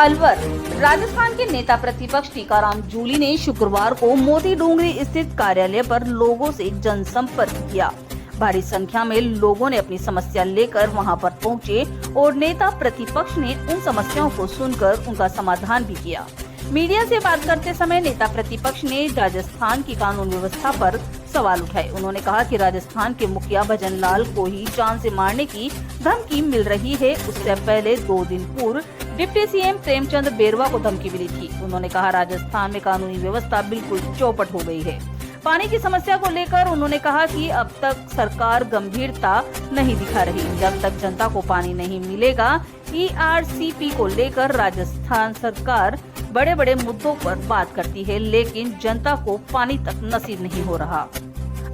अलवर राजस्थान के नेता प्रतिपक्ष टीकाराम जूली ने शुक्रवार को मोती डूंगरी स्थित कार्यालय पर लोगों से जनसंपर्क किया। भारी संख्या में लोगों ने अपनी समस्या लेकर वहां पर पहुंचे और नेता प्रतिपक्ष ने उन समस्याओं को सुनकर उनका समाधान भी किया। मीडिया से बात करते समय नेता प्रतिपक्ष ने राजस्थान की कानून व्यवस्था पर सवाल उठाए। उन्होंने कहा कि राजस्थान के मुखिया भजन लाल को ही जान से मारने की धमकी मिल रही है। उससे पहले 2 दिन पूर्व डिप्टी सीएम प्रेमचंद बेरवा को धमकी मिली थी। उन्होंने कहा राजस्थान में कानूनी व्यवस्था बिल्कुल चौपट हो गई है। पानी की समस्या को लेकर उन्होंने कहा कि अब तक सरकार गंभीरता नहीं दिखा रही। जब तक जनता को पानी नहीं मिलेगा, ERCP को लेकर राजस्थान सरकार बड़े बड़े मुद्दों पर बात करती है, लेकिन जनता को पानी तक नसीब नहीं हो रहा।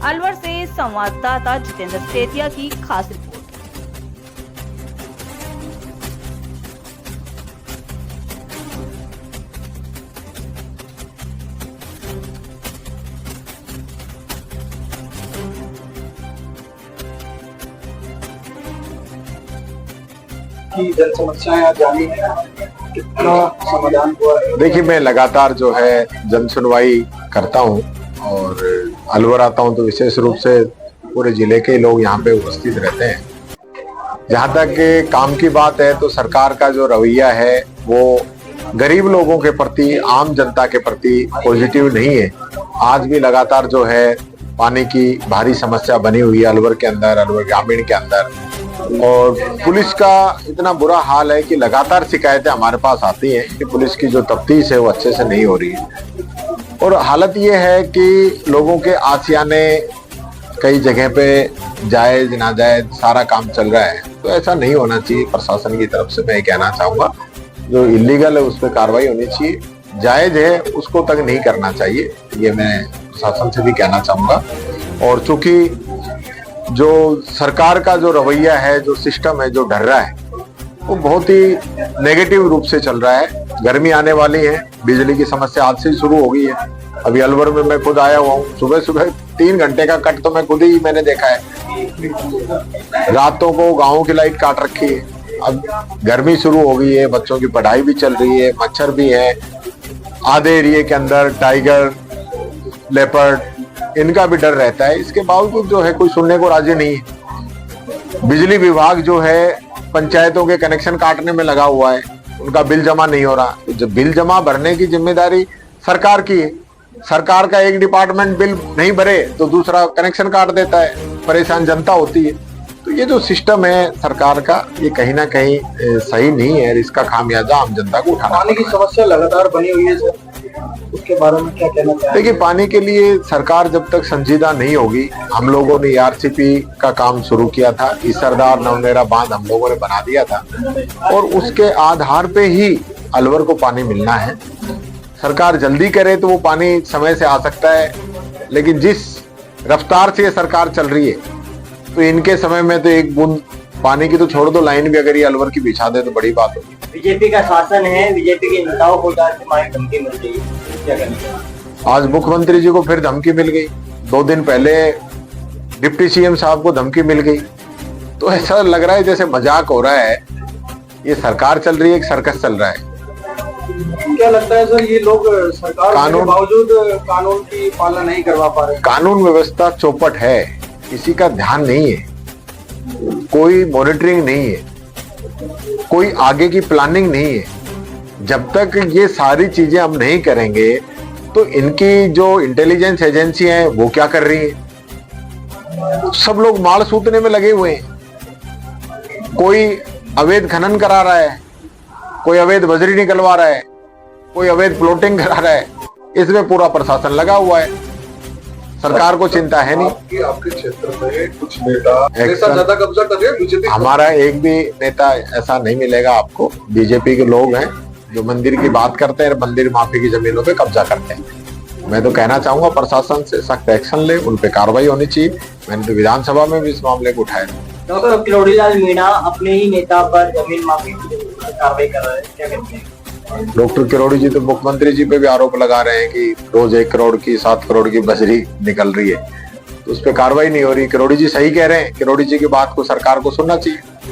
अलवर से संवाददाता जितेंद्र सेतिया की खास रिपोर्ट। की जन समस्याएं जानी है, कितना समाधान हुआ है? देखिए, मैं लगातार जो है जन सुनवाई करता हूं और अलवर आता हूं तो विशेष रूप से पूरे जिले के लोग यहाँ पे उपस्थित रहते हैं। जहाँ तक काम की बात है तो सरकार का जो रवैया है वो गरीब लोगों के प्रति, आम जनता के प्रति पॉजिटिव नहीं है। आज भी लगातार जो है पानी की भारी समस्या बनी हुई है अलवर के अंदर, अलवर ग्रामीण के अंदर। और पुलिस का इतना बुरा हाल है कि लगातार शिकायतें हमारे पास आती हैं कि पुलिस की जो तफ्तीश है वो अच्छे से नहीं हो रही है। और हालत ये है कि लोगों के आशियाने कई जगह पे जायज नाजायज सारा काम चल रहा है, तो ऐसा नहीं होना चाहिए। प्रशासन की तरफ से मैं कहना चाहूँगा, जो इलीगल है उस पर कार्रवाई होनी चाहिए, जायज है उसको तक नहीं करना चाहिए, ये मैं प्रशासन से भी कहना चाहूँगा। और चूंकि जो सरकार का जो रवैया है, जो सिस्टम है, जो ढर रहा है, वो बहुत ही नेगेटिव रूप से चल रहा है। गर्मी आने वाली है, बिजली की समस्या आज से शुरू हो गई है। अभी अलवर में मैं खुद आया हुआ हूँ, सुबह सुबह 3 घंटे का कट तो मैं खुद ही मैंने देखा है। रातों को गाँव की लाइट काट रखी है। अब गर्मी शुरू हो गई है, बच्चों की पढ़ाई भी चल रही है, मच्छर भी है। आधे एरिए के अंदर टाइगर, लेपर्ड, इनका भी डर रहता है। इसके बावजूद जो है कोई सुनने को राजी नहीं है। बिजली विभाग जो है पंचायतों के कनेक्शन काटने में लगा हुआ है, उनका बिल जमा नहीं हो रहा। तो जब बिल जमा भरने की जिम्मेदारी सरकार की है, सरकार का एक डिपार्टमेंट बिल नहीं भरे तो दूसरा कनेक्शन काट देता है, परेशान जनता होती है। तो ये जो सिस्टम है सरकार का, ये कहीं ना कहीं सही नहीं है। इसका खामियाजा आम जनता को उठाना। पानी की समस्या लगातार बनी हुई है सर, उसके बारे में क्या कहना चाहिए? देखिए, पानी के लिए सरकार जब तक संजीदा नहीं होगी, हम लोगों ने ERCP का काम शुरू किया था, इस सरदार नवनेरा बांध हम लोगों ने बना दिया था और उसके आधार पे ही अलवर को पानी मिलना है। सरकार जल्दी करे तो वो पानी समय से आ सकता है, लेकिन जिस रफ्तार से ये सरकार चल रही है तो इनके समय में तो एक बूंद पानी की तो छोड़ दो, लाइन भी अगर ये अलवर की बिछा दे तो बड़ी बात होगी। बीजेपी का शासन है, बीजेपी के नेताओं को धमकी मिल रही है, क्या कहना? आज मुख्यमंत्री जी को फिर धमकी मिल गई, 2 दिन पहले डिप्टी सीएम साहब को धमकी मिल गई। तो ऐसा लग रहा है जैसे मजाक हो रहा है। ये सरकार चल रही है, एक सर्कस चल रहा है। क्या लगता है सर, ये लोग सरकार के बावजूद कानून की पालना नहीं करवा पा रहे? कानून व्यवस्था चौपट है, किसी का ध्यान नहीं है, कोई मॉनिटरिंग नहीं है, कोई आगे की प्लानिंग नहीं है। जब तक ये सारी चीजें हम नहीं करेंगे तो इनकी जो इंटेलिजेंस एजेंसी है वो क्या कर रही है? सब लोग माल सूतने में लगे हुए हैं। कोई अवैध खनन करा रहा है, कोई अवैध बजरी निकलवा रहा है, कोई अवैध प्लॉटिंग करा रहा है। इसमें पूरा प्रशासन लगा हुआ है, सरकार को चिंता है नहीं। आपके क्षेत्र में कुछ नेता ज्यादा कब्जा कर रहे हैं बीजेपी? हमारा एक भी नेता ऐसा नहीं मिलेगा आपको। बीजेपी के लोग हैं जो मंदिर की बात करते हैं, मंदिर माफी की जमीनों पे कब्जा करते हैं। मैं तो कहना चाहूंगा प्रशासन से सख्त एक्शन ले, उन पे कार्रवाई होनी चाहिए। मैंने तो विधानसभा में भी इस मामले को उठाया। डॉक्टर किरोड़ीलाल मीणा अपने ही नेता पर जमीन माफी की कार्रवाई कर रहे हैं, क्या कहते हैं? डॉक्टर किरोड़ी जी तो मुख्यमंत्री जी पे भी आरोप लगा रहे हैं कि रोज 1 करोड़ की 7 करोड़ की बजरी निकल रही है, तो उस पर कार्रवाई नहीं हो रही। किरोड़ी जी सही कह रहे हैं, किरोड़ी जी की बात को सरकार को सुनना चाहिए।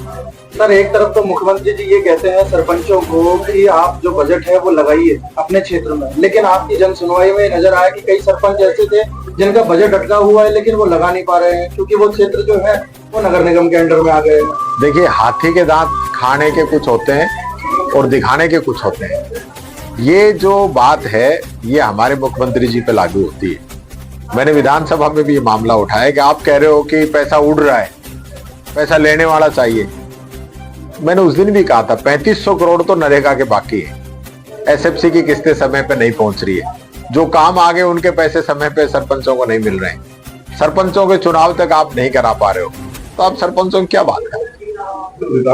सर एक तरफ तो मुख्यमंत्री जी ये कहते हैं सरपंचों को कि आप जो बजट है वो लगाइए अपने क्षेत्र में, लेकिन आपकी जन सुनवाई में नजर आया कि कई सरपंच ऐसे थे जिनका बजट अटका हुआ है लेकिन वो लगा नहीं पा रहे हैं क्योंकि वो क्षेत्र जो है वो नगर निगम के अंडर में आ गए हैं। देखिए, हाथी के दांत खाने के कुछ होते हैं और दिखाने के कुछ होते हैं। ये जो बात है ये हमारे मुख्यमंत्री जी पे लागू होती है। मैंने विधानसभा में भी ये मामला उठाया कि आप कह रहे हो कि पैसा उड़ रहा है, पैसा लेने वाला चाहिए। मैंने उस दिन भी कहा था 3500 करोड़ तो नरेगा के बाकी है, एसएफसी की किस्तें समय पे नहीं पहुंच रही है, जो काम आ गए उनके पैसे समय पे सरपंचों को नहीं मिल रहे हैं, सरपंचों के चुनाव तक आप नहीं करा पा रहे हो, तो आप सरपंचों की क्या बात करें।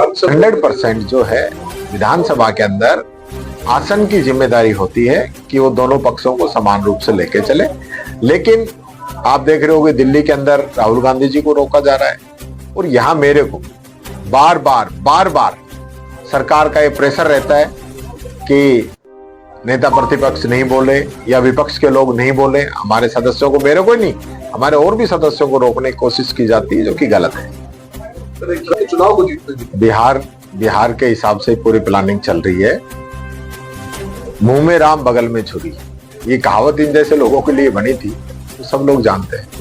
100% जो है विधानसभा के अंदर आसन की जिम्मेदारी होती है कि वो दोनों पक्षों को समान रूप से लेके चले। लेकिन आप देख रहे होगे दिल्ली के अंदर राहुल गांधी जी को रोका जा रहा है और यहाँ मेरे को बार बार सरकार का ये प्रेशर रहता है कि नेता प्रतिपक्ष नहीं बोले या विपक्ष के लोग नहीं बोले, हमारे सदस्यों को, मेरे को नहीं, हमारे और भी सदस्यों को रोकने की कोशिश की जाती है, जो कि गलत है। चुनाव को जीतते बिहार के हिसाब से पूरी प्लानिंग चल रही है। मुंह में राम बगल में छुरी, ये कहावत इन जैसे लोगों के लिए बनी थी, तो सब लोग जानते हैं।